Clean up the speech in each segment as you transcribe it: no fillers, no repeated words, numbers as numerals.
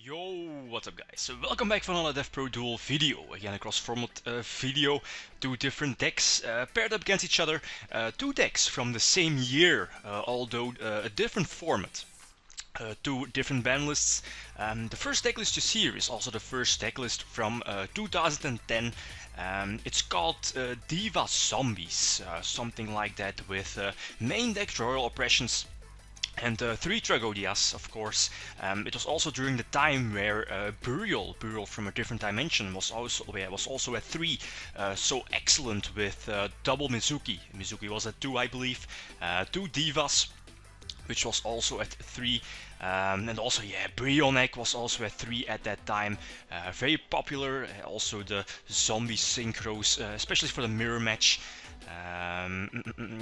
Yo, what's up guys? So welcome back for another DevPro Duel video. Again a cross-format video. Two different decks paired up against each other. Two decks from the same year, although a different format. Two different ban lists. The first deck list you see here is also the first deck list from 2010. It's called Diva Zombies, something like that, with main deck Royal Oppressions and 3 Tragodias, of course. It was also during the time where Burial from a different dimension was also at 3, so excellent with double Mizuki. Mizuki was at 2, I believe. 2 Divas, which was also at 3, and also Brionac was also at 3 at that time. Very popular. Also the zombie synchros, especially for the mirror match.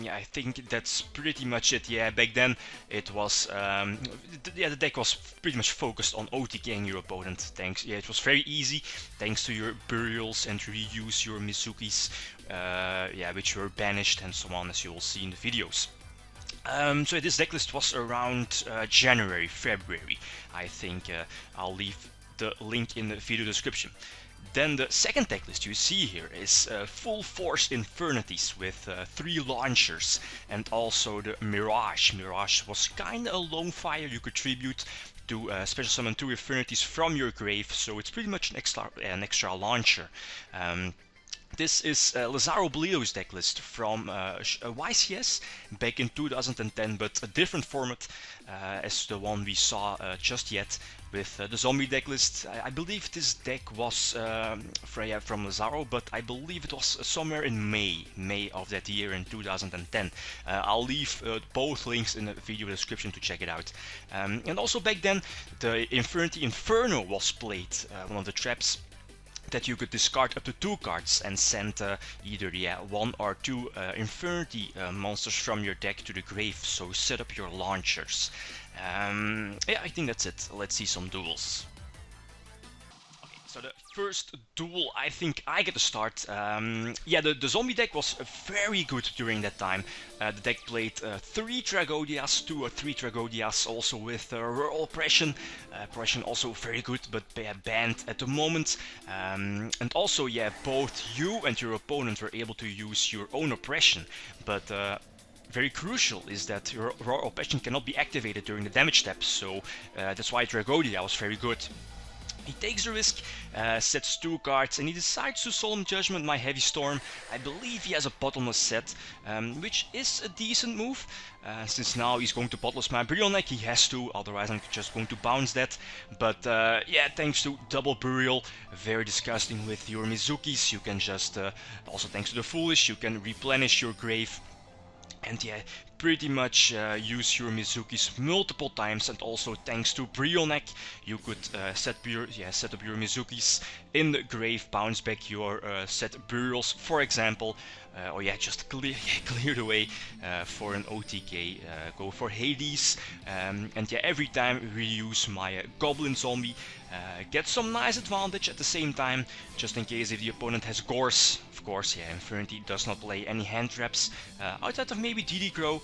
Yeah, I think that's pretty much it. Yeah, back then it was the deck was pretty much focused on OTKing your opponent. It was very easy thanks to your burials and reuse your Mizukis, which were banished and so on, as you will see in the videos. So this decklist was around January, February, I think. I'll leave the link in the video description. Then the second decklist you see here is full force Infernities with 3 launchers and also the Mirage. Mirage was kinda a lone fire. You could tribute to special summon 2 Infernity from your grave, so it's pretty much an extra launcher. This is Lazaro Bledo's decklist from YCS back in 2010, but a different format as the one we saw just yet with the zombie decklist. I believe this deck was from Lazaro, but I believe it was somewhere in May of that year in 2010. I'll leave both links in the video description to check it out. And also back then the Infernity Inferno was played, one of the traps that you could discard up to 2 cards and send either 1 or 2 Infernity monsters from your deck to the grave, so set up your launchers. Yeah, I think that's it. Let's see some duels. Okay, so the first duel, I think I get to start. Yeah, the zombie deck was very good during that time. The deck played 3 Tragodias, 2 or 3 Tragodias, also with Rural Oppression. Oppression also very good, but banned at the moment. And also, both you and your opponent were able to use your own Oppression, but very crucial is that your Raw Oppression cannot be activated during the damage step, so that's why Tragodia was very good. He takes the risk, sets 2 cards, and he decides to Solemn Judgment my Heavy Storm. I believe he has a bottomless set, which is a decent move. Since now he's going to bottomless my Brionac, he has to, otherwise I'm just going to bounce that. But yeah, thanks to double Burial, very disgusting with your Mizukis. You can just, also thanks to the Foolish, you can replenish your grave. And pretty much use your Mizukis multiple times, and also thanks to Brionac you could set up your Mizukis in the grave, bounce back your set burials, for example, or just clear the way for an OTK, go for Hades, and every time reuse my Goblin Zombie, get some nice advantage at the same time, just in case if the opponent has Gorse. Of course, Infernity does not play any hand traps, outside of maybe DD Crow.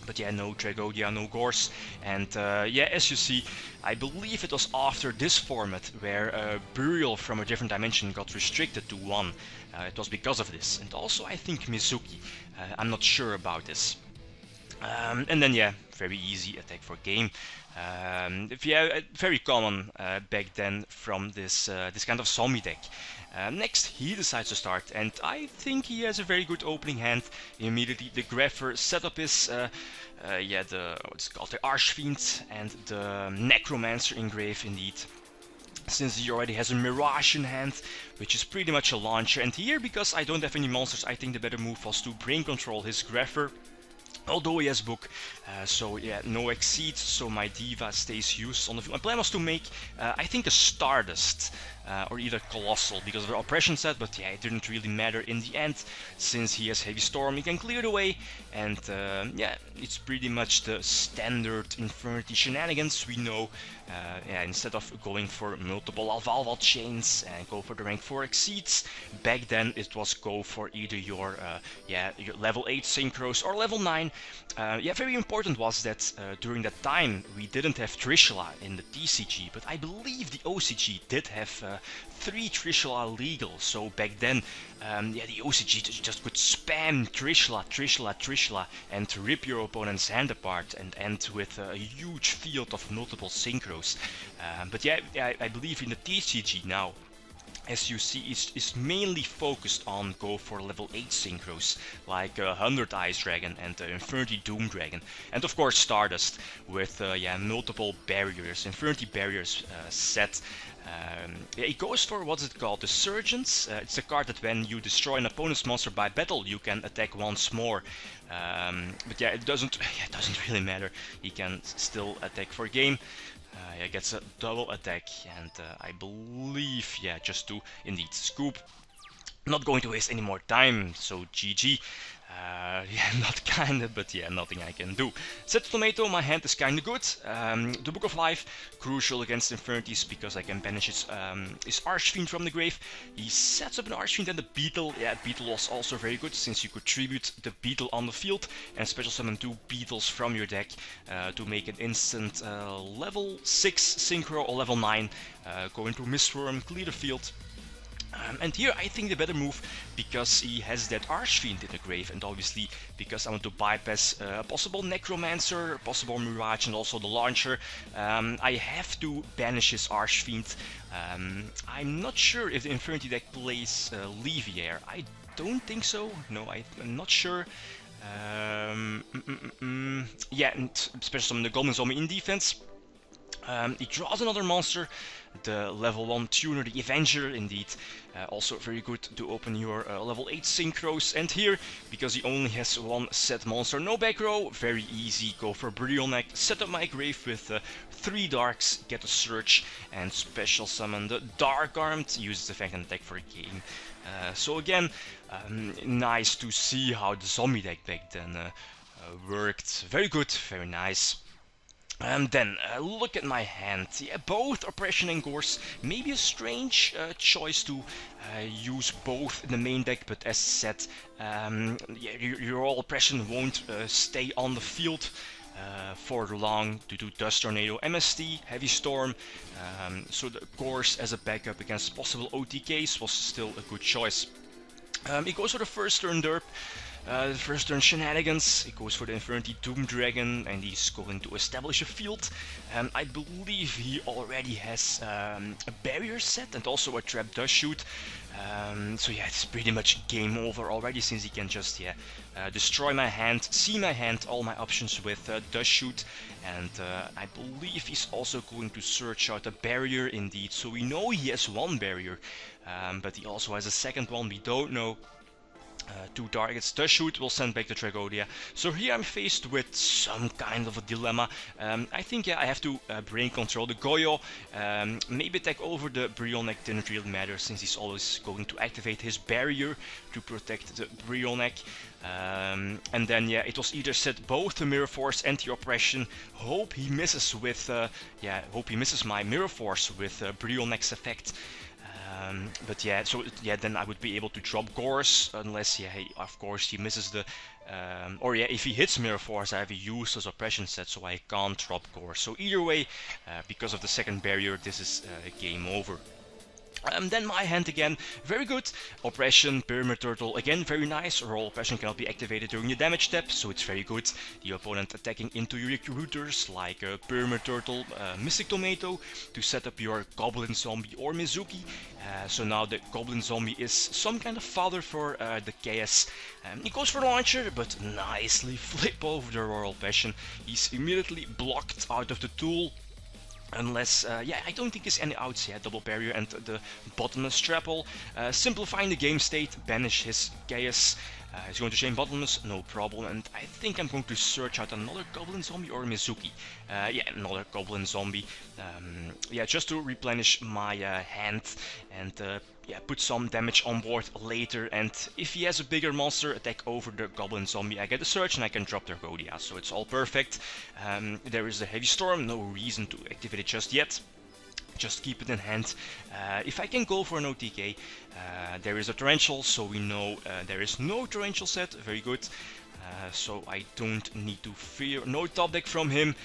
But no Tragodia, no Gorse, and as you see, I believe it was after this format where Burial from a different dimension got restricted to 1. It was because of this, and also I think Mizuki. I'm not sure about this. And then very easy attack for game. Very common back then from this kind of zombie deck. Next he decides to start, and I think he has a very good opening hand. Immediately the Greffer set up his the Archfiend and the Necromancer engrave indeed. Since he already has a Mirage in hand, which is pretty much a launcher, and here, because I don't have any monsters, I think the better move was to brain control his Greffer. Although he has book, so no exceed, so my Diva stays used on the field. My plan was to make, I think, a Stardust, or either Colossal, because of the Oppression set, but it didn't really matter in the end, since he has Heavy Storm, he can clear the way, and it's pretty much the standard Infernity shenanigans we know. Yeah, instead of going for multiple Alvalval chains and go for the rank 4 exceeds, back then it was go for either your your level 8 synchros or level 9. Yeah, very important was that during that time we didn't have Trishula in the TCG, but I believe the OCG did have 3 Trishula legal. So back then, yeah, the OCG just could spam Trishula, and rip your opponent's hand apart and end with a huge field of multiple synchros. But yeah, I believe in the TCG now, as you see, is mainly focused on go for level 8 synchros, like 100 Ice Dragon and Infernity Doom Dragon. And of course Stardust with yeah, multiple barriers, Infernity barriers set. Yeah, it goes for, what's it called, the Surgeons. It's a card that when you destroy an opponent's monster by battle, you can attack once more. But yeah, it doesn't really matter. He can still attack for game. Yeah, gets a double attack, and I believe, yeah, just to indeed scoop. Not going to waste any more time, so GG. Yeah, not kinda, but yeah, nothing I can do. Set Tomato, my hand is kinda good. The Book of Life, crucial against Infernity because I can banish his Archfiend from the grave. He sets up an Archfiend and the Beetle. Yeah, Beetle was also very good since you could tribute the Beetle on the field and special summon 2 Beetles from your deck to make an instant level 6 synchro or level 9. Go into Mistworm, clear the field. And here I think the better move, because he has that Archfiend in the grave, and obviously because I want to bypass a possible Necromancer, possible Mirage, and also the Launcher, I have to banish his Archfiend. I'm not sure if the Infernity deck plays Leviair. I don't think so. No, I'm not sure. Yeah, and special summon the Goblin Zombie in defense. He draws another monster, the level 1 tuner, the Avenger, indeed. Also very good to open your level 8 synchros. And here, because he only has one set monster, no back row, very easy, go for Brionac, set up my grave with 3 darks, get a search, and special summon the Dark Armed, use the effect and attack for a game. So again, nice to see how the zombie deck back then worked. Very good, very nice. And then, look at my hand. Yeah, both Oppression and Gorse. Maybe a strange choice to use both in the main deck, but as said, yeah, your all Oppression won't stay on the field for long due to Dust Tornado, MST, Heavy Storm. So the Gorse as a backup against possible OTKs was still a good choice. It goes for the first turn derp. The first turn shenanigans, he goes for the Infernity Doom Dragon and he's going to establish a field. I believe he already has a barrier set and also a trap dust shoot. So yeah, it's pretty much game over already, since he can just destroy my hand, see my hand, all my options with dust shoot. And I believe he's also going to search out a barrier indeed. So we know he has one barrier, but he also has a second one, we don't know. 2 targets, Dust Shoot will send back the Tragodia. So here I'm faced with some kind of a dilemma. I think, yeah, I have to brain control the Goyo. Maybe attack over the Brionac didn't really matter, since he's always going to activate his barrier to protect the Brionac. And then, yeah, it was either set both the Mirror Force and the Oppression. Hope he misses with, yeah, hope he misses my Mirror Force with Brionac's effect. But yeah, so yeah, then I would be able to drop Gorse, unless, yeah, of course he misses the, or yeah, if he hits Mirror Force, I have a useless Oppression set, so I can't drop Gorse. So either way, because of the second barrier, this is game over. Then my hand again, very good. Oppression, Pyramid Turtle, again very nice. Roll Oppression cannot be activated during the damage step, so it's very good. The opponent attacking into your recruiters like Pyramid Turtle, Mystic Tomato to set up your Goblin Zombie or Mizuki. So now the Goblin Zombie is some kind of fodder for the Chaos. He goes for Launcher, but nicely flip over the Royal Passion. He's immediately blocked out of the tool. Unless, yeah, I don't think there's any outs yet. Double barrier and the bottomless trapple. Simplifying the game state, banish his Chaos. He's going to chain bottomless, no problem, and I think I'm going to search out another goblin zombie or Mizuki. Yeah, another goblin zombie. Yeah, just to replenish my hand and yeah, put some damage on board later, and if he has a bigger monster attack over the goblin zombie, I get a search and I can drop their Godia, so it's all perfect. There is a heavy storm, no reason to activate it just yet. Just keep it in hand. If I can go for an OTK, there is a torrential, so we know there is no torrential set. Very good. So I don't need to fear no top deck from him.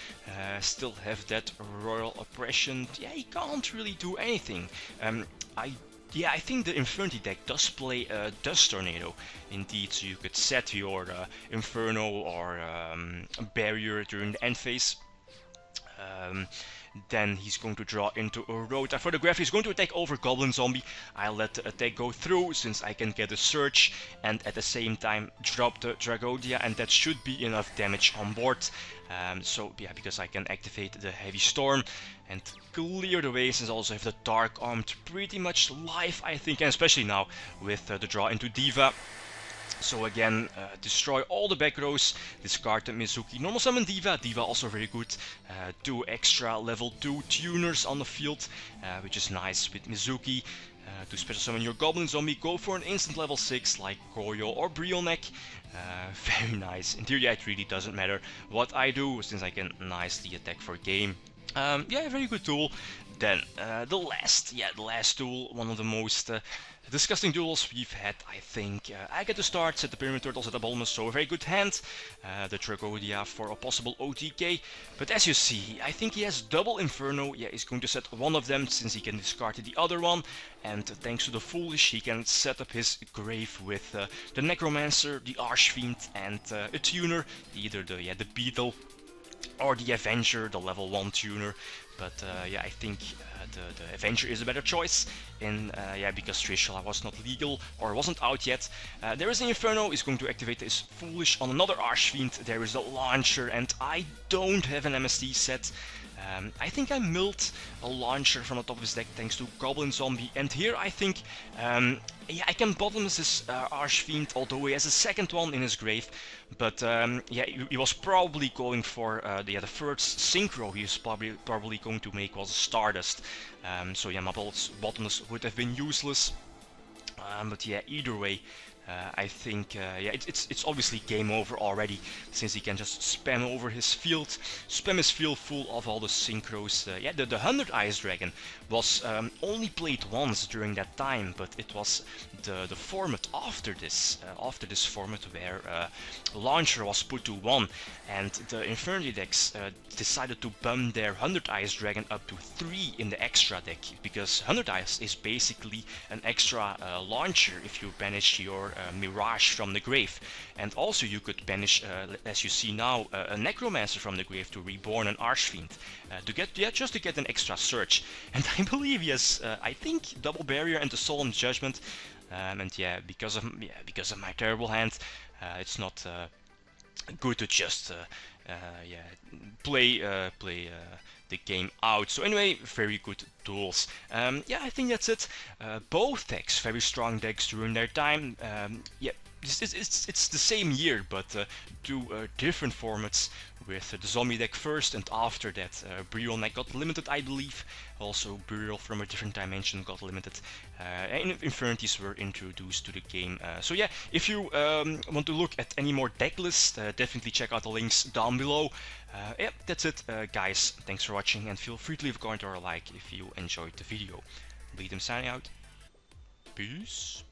Still have that royal oppression. Yeah, he can't really do anything. Yeah, I think the Infernity deck does play Dust Tornado, indeed, so you could set your Inferno or Barrier during the end phase. Then he's going to draw into a Rota. For the graph, he's going to attack over Goblin Zombie. I'll let the attack go through since I can get a Surge and at the same time drop the Dragodia, and that should be enough damage on board. So yeah, because I can activate the Heavy Storm and clear the way, since I also have the Dark Armed pretty much live, I think, and especially now with the draw into Diva. So again, destroy all the back rows, discard the Mizuki, normal summon Diva, Diva also very good, 2 extra level 2 tuners on the field, which is nice with Mizuki. To special summon your Goblin Zombie, go for an instant level 6 like Koyo or Brionac. Very nice. In theory it really doesn't matter what I do, since I can nicely attack for game. Yeah, very good tool. Then the last tool, one of the most disgusting duels we've had, I think. I get to start, set the Pyramid Turtles at the bottom, so a very good hand. The Tragodia for a possible OTK. But as you see, I think he has double Inferno. Yeah, he's going to set one of them since he can discard the other one. And thanks to the Foolish, he can set up his grave with the Necromancer, the Archfiend, and a tuner, either the Beetle or the Avenger, the level 1 tuner. But yeah, I think the Avenger is a better choice, and yeah, because Trishula was not legal or wasn't out yet. There is an Inferno, is going to activate his Foolish on another Archfiend. There is a Launcher, and I don't have an MST set. I think I milled a Launcher from the top of his deck thanks to Goblin Zombie, and here I think yeah, I can bottomless his Archfiend, although he has a second one in his grave. But yeah, he was probably going for the first synchro he was probably going to make was Stardust. So yeah, my bottomless would have been useless. But yeah, either way, I think yeah, it's obviously game over already, since he can just spam over his field, spam his field full of all the synchros. Yeah, the 100 Ice Dragon was only played once during that time, but it was the format after this format where Launcher was put to 1, and the Infernity decks decided to bump their 100 Ice Dragon up to 3 in the extra deck, because 100 Ice is basically an extra Launcher if you banish your Mirage from the grave. And also you could banish, as you see now, a Necromancer from the grave to reborn an Archfiend, to get just to get an extra search. And I believe he has, I think, double barrier and the Solemn Judgment. And yeah, because of my terrible hand, it's not good to just yeah, play the game out. So anyway, very good duels. Yeah, I think that's it. Both decks, very strong decks during their time. Yeah, it's the same year, but two different formats, with the zombie deck first, and after that Brionac got limited, I believe. Also Burial from a different dimension got limited, and Infernities were introduced to the game. So yeah, if you want to look at any more deck lists, definitely check out the links down below. Yeah, that's it, guys. Thanks for watching, and feel free to leave a comment or a like if you enjoyed the video. Bleedem signing out. Peace.